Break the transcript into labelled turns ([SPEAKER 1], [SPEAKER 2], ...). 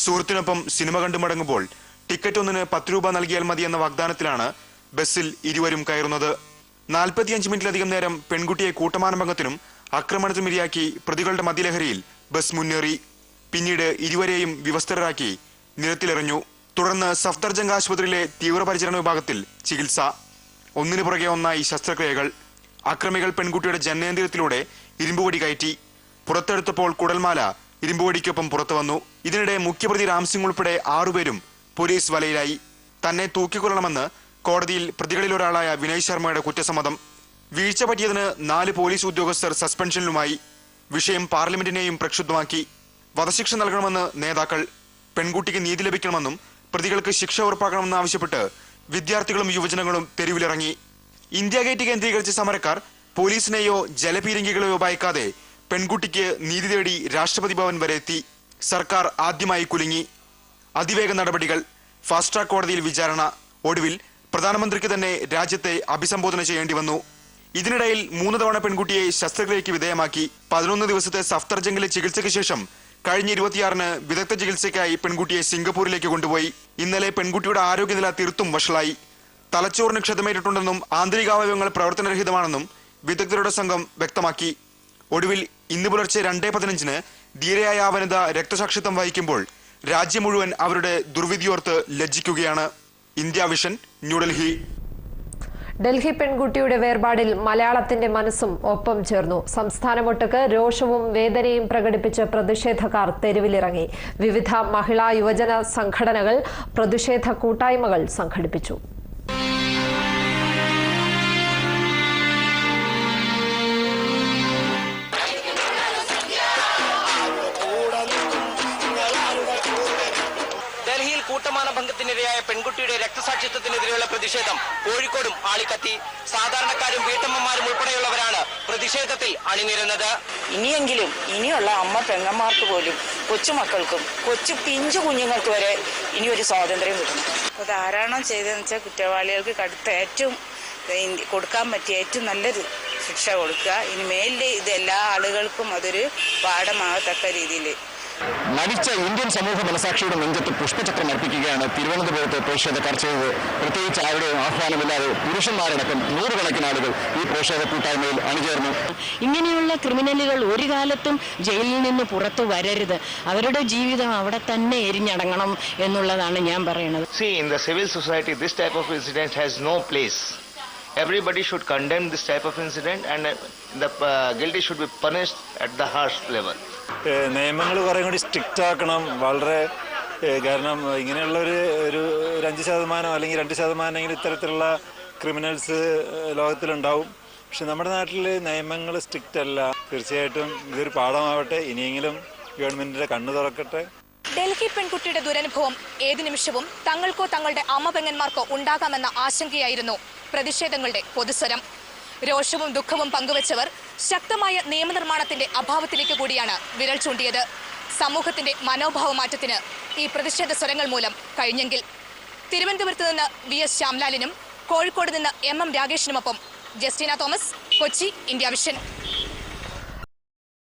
[SPEAKER 1] സുഹൃത്തിനൊപ്പം cinema കണ്ടു മടങ്ങുമ്പോൾ ticket ഒന്നിന് 10 രൂപ നൽകിയാൽ മതി എന്ന വാഗ്ദാനത്തിലാണ് ബസ്സിൽ ഇരുവരും കയറുന്നത്. 45 മിനിറ്റിലധികം നേരം പെൺകുട്ടിയെ കൂട്ടമാനഭംഗത്തിനും ആക്രമണത്തിനും ഇരയാക്കി പ്രതികളുടെ മദ്യലഹരിയിൽ ബസ് മുന്നേറി. പിന്നീട് ഇരുവരെയും വിവസ്ത്രരാക്കി നിരത്തിലെറിഞ്ഞു. തുടർന്ന് സഫ്ദർജംഗ് ആശുപത്രിയിലെ തീവ്രപരിചരണ വിഭാഗത്തിൽ ചികിത്സ. ഒന്നിനു പുറകെ ഒന്നായി ശസ്ത്രക്രിയകൾ. അക്രമികൾ പെൺകുട്ടിയുടെ ജനനേന്ദ്രിയത്തിലൂടെ ഇരുമ്പുവടി കയറ്റി. പുറത്തെടുത്തപ്പോൾ കുടൽമാല ഇരുമ്പുവടിക്കൊപ്പം പുറത്തു വന്നു. ഇതിനിടെ മുഖ്യപ്രതി രാംസിംഗ് ഉൾപ്പെടെ 6 പേരും പോലീസ് വലയിലായി. തന്നെ തൂക്കിക്കൊള്ളണമെന്ന് കോടതിയിൽ പ്രതികളിൽ ഒരാളായ വിനയ് ശർമ്മയുടെ കുറ്റസമ്മതം. വീഴ്ച പറ്റിയതിന് 4 പോലീസ് ഉദ്യോഗസ്ഥർ സസ്പെൻഷനിലുമായി. വിഷയം പാർലമെന്റിനെയും പ്രക്ഷുബ്ധമാക്കി. വധശിക്ഷ നൽകണമെന്ന് നേതാക്കൾ. പെൺകുട്ടിക്ക് നീതി ലഭിക്കണമെന്നും പ്രതികൾക്ക് ശിക്ഷ ഉറപ്പാക്കണമെന്ന് ആവശ്യപ്പെട്ട് വിദ്യാർത്ഥികളും യുവജനങ്ങളും തെരുവിലിറങ്ങി. ഇന്ത്യ ഗേറ്റ് കേന്ദ്രീകരിച്ച സമരക്കാർ പോലീസിനെയോ ജലപീരങ്കികളെയോ ഭയക്കാതെ പെൺകുട്ടിക്ക് നീതി തേടി രാഷ്ട്രപതി ഭവൻ വരെ എത്തി. സർക്കാർ ആദ്യമായി കുലുങ്ങി. അതിവേഗ നടപടികൾ. ഫാസ്റ്റ് ട്രാക്ക് കോടതിയിൽ വിചാരണ. ഒടുവിൽ പ്രധാനമന്ത്രിക്ക് തന്നെ രാജ്യത്തെ അഭിസംബോധന ചെയ്യേണ്ടി വന്നു. ഇതിനിടയിൽ 3 തവണ പെൺകുട്ടിയെ ശസ്ത്രക്രിയയ്ക്ക് വിധേയമാക്കി. 11 ദിവസത്തെ സഫ്ദർജംഗിലെ ചികിത്സയ്ക്ക് ശേഷം കഴിഞ്ഞ 26-ന് വിദഗ്ധ ചികിത്സയ്ക്കായി പെൺകുട്ടിയെ സിംഗപ്പൂരിലേക്ക് കൊണ്ടുപോയി. ഇന്നലെ പെൺകുട്ടിയുടെ ആരോഗ്യനില തീർത്തും വഷളായി. തലച്ചോറിന് ക്ഷതമേറ്റിട്ടുണ്ടെന്നും ആന്തരികാവയവങ്ങൾ പ്രവർത്തനരഹിതമാണെന്നും വിദഗ്ധരുടെ സംഘം വ്യക്തമാക്കി. ഒടുവിൽ ഇന്ന് പുലർച്ചെ 2:15-ന് ധീരയായ ആ വനിത രക്തസാക്ഷിത്വം വഹിക്കുമ്പോൾ രാജ്യം മുഴുവൻ അവരുടെ ദുർവിധിയോർത്ത് ലജ്ജിക്കുകയാണ്. India Vision, New Delhi.
[SPEAKER 2] ഡൽഹി പെൺകുട്ടിയുടെ വേർപാടിൽ മലയാളത്തിന്റെ മനസ്സും ഒപ്പം ചേർന്നു. സംസ്ഥാനമൊട്ടുക്ക് രോഷവും വേദനയും പ്രകടിപ്പിച്ച് പ്രതിഷേധക്കാർ തെരുവിലിറങ്ങി. വിവിധ മഹിളാ യുവജന സംഘടനകൾ പ്രതിഷേധ കൂട്ടായ്മകൾ സംഘടിപ്പിച്ചു.
[SPEAKER 3] ഡൽഹിയിൽ കൂട്ടമാനഭംഗത്തിനിരയായ പെൺകുട്ടിയുടെ രക്തസാക്ഷിത്വത്തിനെതിരെയുള്ള പ്രതിഷേധം കോഴിക്കോടും ആളിക്കത്തി. സാധാരണക്കാരും വീട്ടമ്മമാരും ഉൾപ്പെടെയുള്ളവരാണ് പ്രതിഷേധത്തിൽ അണിനിരുന്നത്.
[SPEAKER 4] ഇനിയെങ്കിലും ഇനിയുള്ള അമ്മ പെങ്ങന്മാർക്ക് പോലും കൊച്ചുമക്കൾക്കും പിഞ്ചു കുഞ്ഞുങ്ങൾക്ക് വരെ ഇനിയൊരു സ്വാതന്ത്ര്യം കിട്ടണം. അത് ആരാണോ ചെയ്തതെന്ന് വെച്ചാൽ കുറ്റവാളികൾക്ക് കടുത്ത ഏറ്റവും കൊടുക്കാൻ പറ്റിയ ഏറ്റവും നല്ലൊരു ശിക്ഷ കൊടുക്കുക. ഇനി മേലിൽ ഇത് എല്ലാ ആളുകൾക്കും അതൊരു പാഠമാകത്തക്ക രീതിയിൽ
[SPEAKER 5] മരിച്ച ഇന്ത്യൻ സമൂഹ മനസാക്ഷിയുടെ നെഞ്ചത്ത് പുഷ്പചക്രം അർപ്പിക്കുകയാണ് തിരുവനന്തപുരത്ത് പ്രതിഷേധക്കാർ ചെയ്തത്. പ്രത്യേകിച്ച് ആരുടെയും ആഹ്വാനമില്ലാതെ പുരുഷന്മാരടക്കം 100 കണക്കിന് ആളുകൾ ഈ പ്രതിഷേധ കൂട്ടായ്മയിൽ അണിചേർന്നു.
[SPEAKER 6] ഇങ്ങനെയുള്ള ക്രിമിനലുകൾ ഒരു കാലത്തും ജയിലിൽ നിന്ന് പുറത്തു വരരുത്. അവരുടെ ജീവിതം അവിടെ തന്നെ എരിഞ്ഞടങ്ങണം എന്നുള്ളതാണ് ഞാൻ പറയുന്നത്.
[SPEAKER 7] See, in the civil society, this type of incident has no place. Everybody should condemn this type of incident and the guilty should be punished at the harsh level.
[SPEAKER 8] നിയമങ്ങൾ കുറേ കൂടി സ്ട്രിക്റ്റ് ആക്കണം. വളരെ കാരണം ഇങ്ങനെയുള്ള ഒരു 5% അല്ലെങ്കിൽ 2% ഇത്തരത്തിലുള്ള ക്രിമിനൽസ് ലോകത്തിലുണ്ടാവും. പക്ഷെ നമ്മുടെ നാട്ടിൽ നിയമങ്ങൾ സ്ട്രിക്റ്റ് അല്ല. തീർച്ചയായിട്ടും ഇതൊരു പാഠമാവട്ടെ. ഇനിയെങ്കിലും ഗവൺമെന്റിന്റെ കണ്ണു തുറക്കട്ടെ.
[SPEAKER 9] ഡൽഹി പെൺകുട്ടിയുടെ ദുരനുഭവം ഏതു നിമിഷവും തങ്ങൾക്കോ തങ്ങളുടെ അമ്മ പെങ്ങന്മാർക്കോ ഉണ്ടാകാമെന്ന ആശങ്കയായിരുന്നു പ്രതിഷേധങ്ങളുടെ പൊതുസ്വരം. രോഷവും ദുഃഖവും പങ്കുവച്ചവർ ശക്തമായ നിയമനിർമ്മാണത്തിന്റെ അഭാവത്തിലേക്ക് കൂടിയാണ് വിരൽ ചൂണ്ടിയത്. സമൂഹത്തിന്റെ മനോഭാവ മാറ്റത്തിന് ഈ പ്രതിഷേധ സ്വരങ്ങൾ മൂലം കഴിഞ്ഞെങ്കിൽ. തിരുവനന്തപുരത്ത് നിന്ന് VS ശ്യാംലാലിനും കോഴിക്കോട് നിന്ന് MM രാഗേഷിനുമൊപ്പം Justina Thomas, Kochi, India vision.